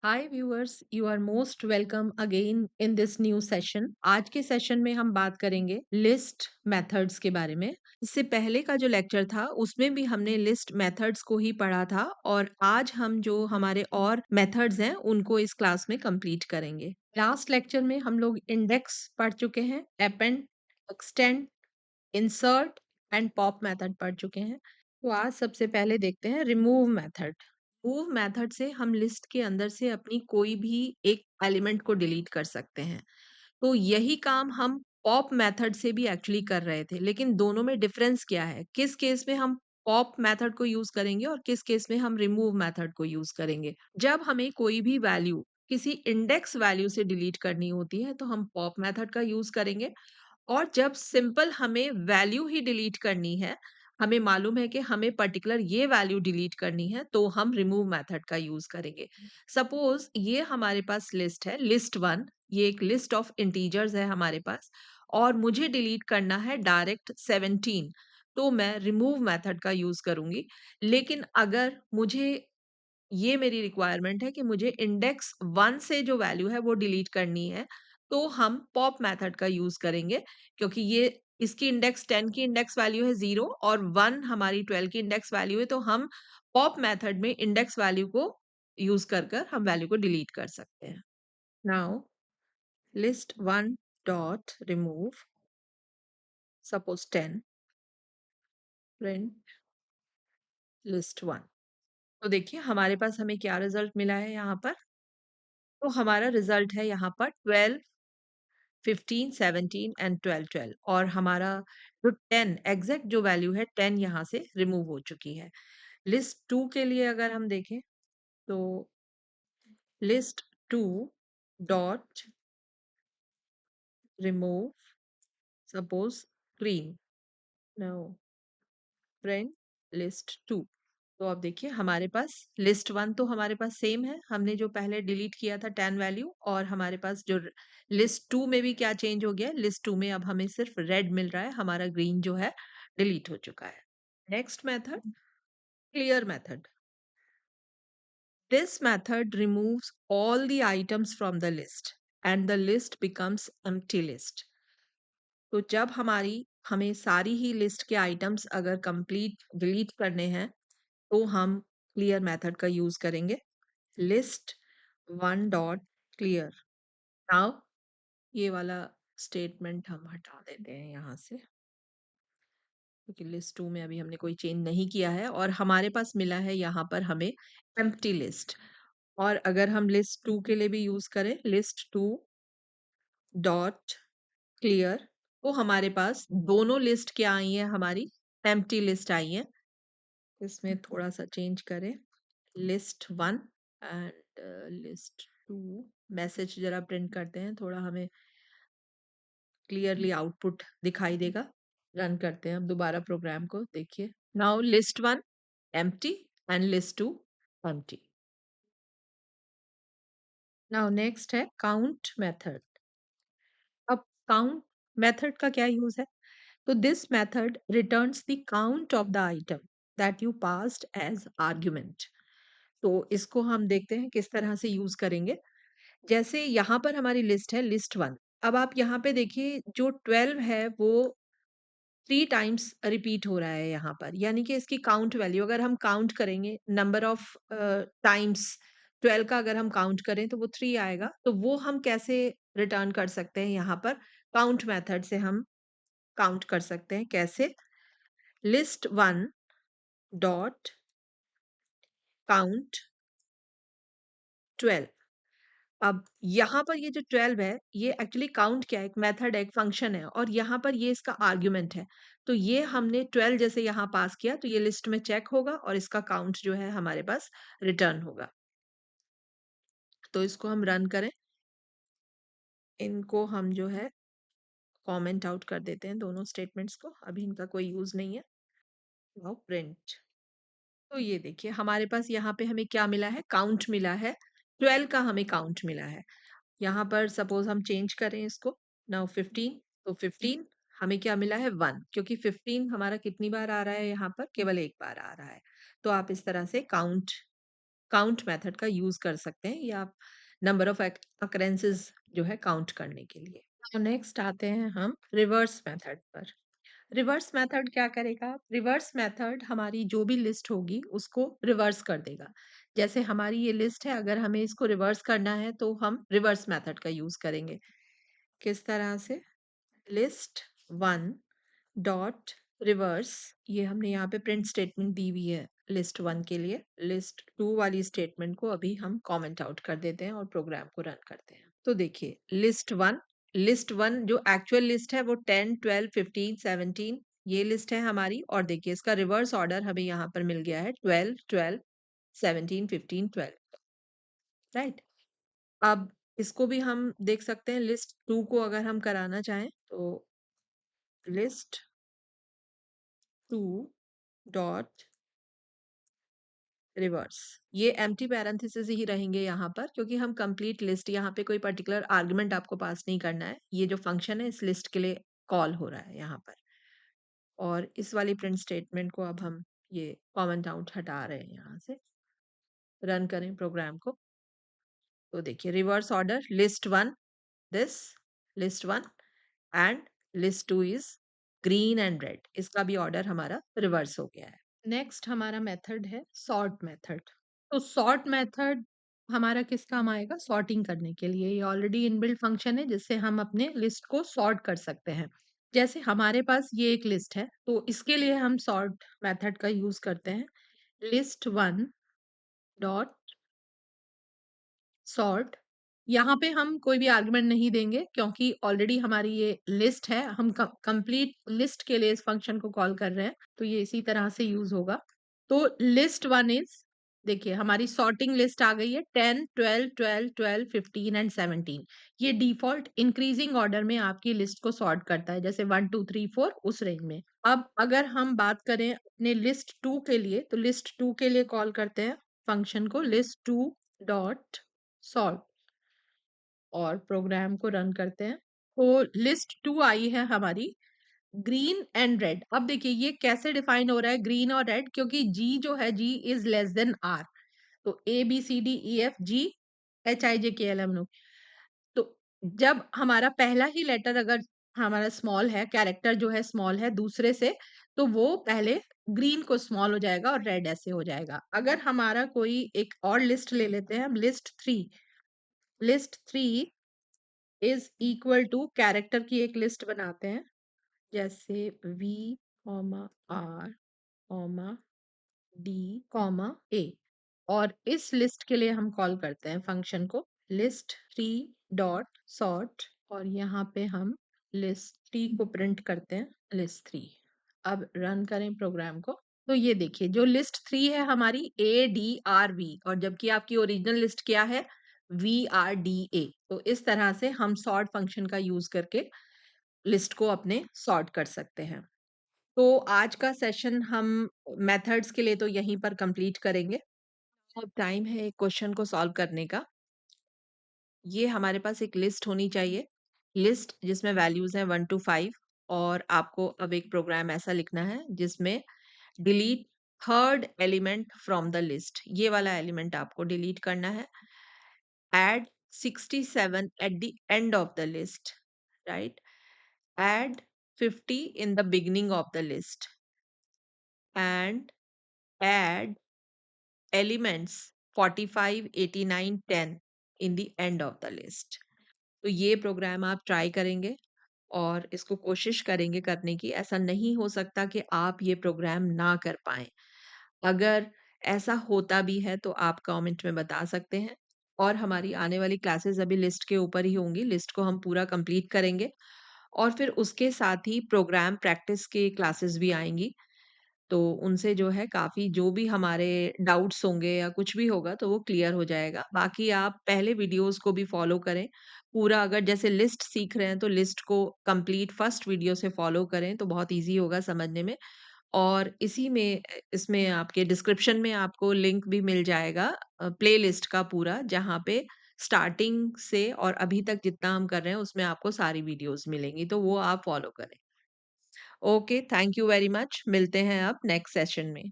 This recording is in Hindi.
Hi viewers, you are most welcome again in this new session. आज के सेशन में हम बात करेंगे लिस्ट मेथड्स के बारे में। इससे पहले का जो लेक्चर था उसमें भी हमने लिस्ट मेथड्स को ही पढ़ा था और आज हम जो हमारे और मेथड्स हैं उनको इस क्लास में कंप्लीट करेंगे। लास्ट लेक्चर में हम लोग इंडेक्स पढ़ चुके हैं, append, extend, insert and pop method पढ़ चुके हैं। तो आज सबसे पहले देखते हैं रिमूव मेथड। रिमूव मेथड से हम लिस्ट के अंदर से अपनी कोई भी एक एलिमेंट को डिलीट कर सकते हैं। तो यही काम हम पॉप मेथड से भी एक्चुअली कर रहे थे, लेकिन दोनों में डिफरेंस क्या है? किस केस में हम पॉप मेथड को यूज करेंगे और किस केस में हम रिमूव मेथड को यूज करेंगे? जब हमें कोई भी वैल्यू किसी इंडेक्स वैल्यू से डिलीट करनी होती है तो हम पॉप मेथड का यूज करेंगे। और जब सिंपल हमें वैल्यू ही डिलीट करनी है, हमें मालूम है कि हमें पर्टिकुलर ये वैल्यू डिलीट करनी है, तो हम रिमूव मेथड का यूज़ करेंगे। सपोज़ ये हमारे पास लिस्ट है, लिस्ट 1, ये एक लिस्ट ऑफ इंटीजर्स है हमारे पास और मुझे डिलीट करना है डायरेक्ट 17, तो मैं रिमूव मेथड का यूज़ करूँगी। लेकिन अगर मुझे ये मेरी रिक्वायरमेंट है कि मुझे इंडेक्स 1 से जो वैल्यू है वो डिलीट करनी है, तो हम पॉप मेथड का यूज़ करेंगे क्योंकि ये इसकी इंडेक्स 10 की इंडेक्स वैल्यू है 0 और 1 हमारी 12 की इंडेक्स वैल्यू है, तो हम पॉप मेथड में इंडेक्स वैल्यू को यूज़ कर हम वैल्यू को डिलीट कर सकते हैं। Now list 1 dot remove suppose 10 print list 1। तो देखिए हमारे पास हमें क्या रिज़ल्ट मिला है यहाँ पर? तो हमारा रिज़ल्ट है यहाँ पर 12 15, 17 एंड 12, 12 और हमारा जो 10 एग्ज़ैक्ट जो वैल्यू है 10 यहाँ से रिमूव हो चुकी है। लिस्ट 2 के लिए अगर हम देखें तो list 2 dot remove suppose clean now print list 2। तो अब देखिए हमारे पास लिस्ट 1 तो हमारे पास सेम है, हमने जो पहले डिलीट किया था 10 वैल्यू और हमारे पास जो लिस्ट 2 में भी क्या चेंज हो गया है, लिस्ट 2 में अब हमें सिर्फ रेड मिल रहा है, हमारा ग्रीन जो है डिलीट हो चुका है। Next method clear method. This method removes all the items from the list and the list becomes empty list. तो जब हमें सारी ही लिस्ट के आइटम्स अगर कंप्लीट डिलीट करने हैं तो हम क्लियर मेथड का यूज करेंगे। List 1 dot clear. नाउ ये वाला स्टेटमेंट हम हटा देते हैं यहाँ से क्योंकि लिस्ट 2 में अभी हमने कोई चेंज नहीं किया है और हमारे पास मिला है यहाँ पर हमें एम्प्टी लिस्ट। और अगर हम लिस्ट 2 के लिए भी यूज करें लिस्ट 2 डॉट क्लियर, तो हमारे पास दोनों लिस्ट क्या आई है, हमारी एम्प्टी लिस्ट आई है। इसमें थोड़ा सा चेंज करें लिस्ट 1 एंड लिस्ट 2। मैसेज जरा प्रिंट करते हैं, थोड़ा हमें क्लियरली आउटपुट दिखाई देगा। रन करते हैं अब दोबारा प्रोग्राम को, देखिए now list 1 empty and list 2 empty. Now next है काउंट मेथड। अब काउंट मेथड का क्या यूज है? तो this method returns the count of the item that you passed as argument. तो इसको हम देखते हैं किस तरह से यूज करेंगे। जैसे यहाँ पर हमारी लिस्ट है लिस्ट 1। अब आप यहाँ पे देखिए जो 12 है वो 3 टाइम्स रिपीट हो रहा है यहाँ पर, यानी कि इसकी काउंट वैल्यू अगर हम काउंट करेंगे नंबर ऑफ टाइम्स 12 का अगर हम काउंट करें तो वो 3 आएगा। तो वो हम कैसे रिटर्न कर सकते हैं, यहाँ पर काउंट मेथड से हम काउंट कर सकते हैं। कैसे? List 1 dot count 12। अब यहाँ पर ये जो 12 है, ये एक्चुअली काउंट क्या है? एक मेथड है, एक फंक्शन है और यहाँ पर ये इसका आर्गुमेंट है। तो ये हमने 12 जैसे यहाँ पास किया तो ये लिस्ट में चेक होगा और इसका काउंट जो है हमारे पास रिटर्न होगा। तो इसको हम रन करें। इनको हम जो है कमेंट आउट कर देते हैं दोनों स्टेटमेंट्स को, अभी इनका कोई यूज़ नहीं है। Now print. तो ये देखिए हमारे पास यहाँ पे हमें क्या मिला है? काउंट मिला है। 12 का हमें काउंट मिला है। यहाँ पर सपोज़ हम चेंज करें इसको, नाउ 15, तो 15 हमें क्या मिला है? 1, क्योंकि 15 हमारा कितनी बार आ रहा है यहाँ पर? केवल 1 बार आ रहा है। तो आप इस तरह से काउंट काउंट मेथड का यूज़ कर सकते हैं या नंबर ऑफ अकरेंसेस जो है काउंट करने के लिए। तो नेक्स्ट आते हैं हम रिवर्स मेथड पर। रिवर्स मेथड क्या करेगा? रिवर्स मेथड हमारी जो भी लिस्ट होगी उसको रिवर्स कर देगा। जैसे हमारी ये लिस्ट है, अगर हमें इसको रिवर्स करना है तो हम रिवर्स मेथड का यूज़ करेंगे। किस तरह से? लिस्ट 1 डॉट रिवर्स, ये हमने यहाँ पे प्रिंट स्टेटमेंट दी हुई है लिस्ट 1 के लिए। लिस्ट 2 वाली स्टेटमेंट को अभी हम कमेंट आउट कर देते हैं और प्रोग्राम को रन करते हैं। तो देखिए लिस्ट 1 जो एक्चुअल लिस्ट है वो 10, 12, 15, 17 ये लिस्ट है हमारी, और देखिए इसका रिवर्स ऑर्डर हमें यहाँ पर मिल गया है 12, 12, 17, 15, 12, राइट? अब इसको भी हम देख सकते हैं, लिस्ट 2 को अगर हम कराना चाहें तो लिस्ट 2 डॉट रिवर्स, ये एम्प्टी पैरेंथेसिस ही रहेंगे यहाँ पर, क्योंकि हम कंप्लीट लिस्ट, यहाँ पे कोई पर्टिकुलर आर्गुमेंट आपको पास नहीं करना है। ये जो फंक्शन है इस लिस्ट के लिए कॉल हो रहा है यहाँ पर। और इस वाली प्रिंट स्टेटमेंट को अब हम ये कमेंट आउट हटा रहे हैं यहाँ से। रन करें प्रोग्राम को। तो देखिए reverse order list 1 this, list 1 and list 2 is green and red, इसका भी ऑर्डर हमारा रिवर्स हो गया है। नेक्स्ट हमारा मेथड है सॉर्ट मेथड। तो सॉर्ट मेथड हमारा किस काम आएगा? सॉर्टिंग करने के लिए। ये ऑलरेडी इनबिल्ट फंक्शन है जिससे हम अपने लिस्ट को सॉर्ट कर सकते हैं। जैसे हमारे पास ये एक लिस्ट है तो इसके लिए हम सॉर्ट मेथड का यूज करते हैं। लिस्ट 1 डॉट सॉर्ट, यहाँ पे हम कोई भी आर्गुमेंट नहीं देंगे क्योंकि ऑलरेडी हमारी ये लिस्ट है, हम कंप्लीट लिस्ट के लिए इस फंक्शन को कॉल कर रहे हैं, तो ये इसी तरह से यूज होगा। तो लिस्ट 1 इज, देखिए हमारी सॉर्टिंग लिस्ट आ गई है 10, 12, 12, 12, 15 एंड 17। ये डिफॉल्ट इंक्रीजिंग ऑर्डर में आपकी लिस्ट को सॉर्ट करता है, जैसे 1 2 3 4 उस रेंज में। अब अगर हम बात करें अपने लिस्ट 2 के लिए, तो लिस्ट 2 के लिए कॉल करते हैं फंक्शन को लिस्ट 2 डॉट सॉर्ट और प्रोग्राम को रन करते हैं। तो लिस्ट 2 आई है हमारी ग्रीन एंड रेड। अब देखिए ये कैसे डिफाइन हो रहा है ग्रीन और रेड, क्योंकि जी जो है G is less than R. तो A B C D E F G H I J K L am no, तो जब हमारा पहला ही लेटर अगर हमारा स्मॉल है, कैरेक्टर जो है स्मॉल है दूसरे से, तो वो पहले ग्रीन को स्मॉल हो जाएगा और रेड ऐसे हो जाएगा। अगर हमारा कोई एक और लिस्ट ले लेते हैं हम, list 3, list 3 is equal to character की एक लिस्ट बनाते हैं, जैसे V comma R comma D comma A, और इस लिस्ट के लिए हम कॉल करते हैं फंक्शन को लिस्ट 3 डॉट सॉर्ट, और यहाँ पे हम लिस्ट 3 को प्रिंट करते हैं लिस्ट 3। अब रन करें प्रोग्राम को। तो ये देखिए जो लिस्ट 3 है हमारी ए डी आर वी, और जबकि आपकी ओरिजिनल लिस्ट क्या है? V R D A. तो इस तरह से हम सॉर्ट फंक्शन का यूज करके लिस्ट को अपने सॉर्ट कर सकते हैं। तो आज का सेशन हम मेथड्स के लिए तो यहीं पर कंप्लीट करेंगे। अब टाइम है एक क्वेश्चन को सॉल्व करने का। ये हमारे पास एक लिस्ट होनी चाहिए, लिस्ट जिसमें वैल्यूज हैं 1 टू 5, और आपको अब एक प्रोग्राम ऐसा लिखना है जिसमें delete third element from the list, ये वाला एलिमेंट आपको डिलीट करना है। Add 67 at the end of the list, right? Add 50 in the beginning of the list and add elements 45, 89, 10 in the end of the list। तो ये प्रोग्राम आप ट्राई करेंगे और इसको कोशिश करेंगे करने की। ऐसा नहीं हो सकता कि आप ये प्रोग्राम ना कर पाएँ। अगर ऐसा होता भी है तो आप कमेंट में बता सकते हैं, और हमारी आने वाली क्लासेस अभी लिस्ट के ऊपर ही होंगी। लिस्ट को हम पूरा कंप्लीट करेंगे और फिर उसके साथ ही प्रोग्राम प्रैक्टिस की क्लासेस भी आएँगी। तो उनसे जो है काफ़ी जो भी हमारे डाउट्स होंगे या कुछ भी होगा तो वो क्लियर हो जाएगा। बाकी आप पहले वीडियोज़ को भी फ़ॉलो करें। पूरा अगर जैसे लिस्ट सीख रहे हैं तो लिस्ट को कंप्लीट फर्स्ट वीडियो से फ़ॉलो करें तो बहुत ईज़ी होगा समझने में। और इसी में इसमें आपके डिस्क्रिप्शन में आपको लिंक भी मिल जाएगा प्लेलिस्ट का पूरा, जहाँ पे स्टार्टिंग से और अभी तक जितना हम कर रहे हैं उसमें आपको सारी वीडियोज़ मिलेंगी, तो वो आप फ़ॉलो करें। Okay, thank you very much. मिलते हैं अब नेक्स्ट सेशन में।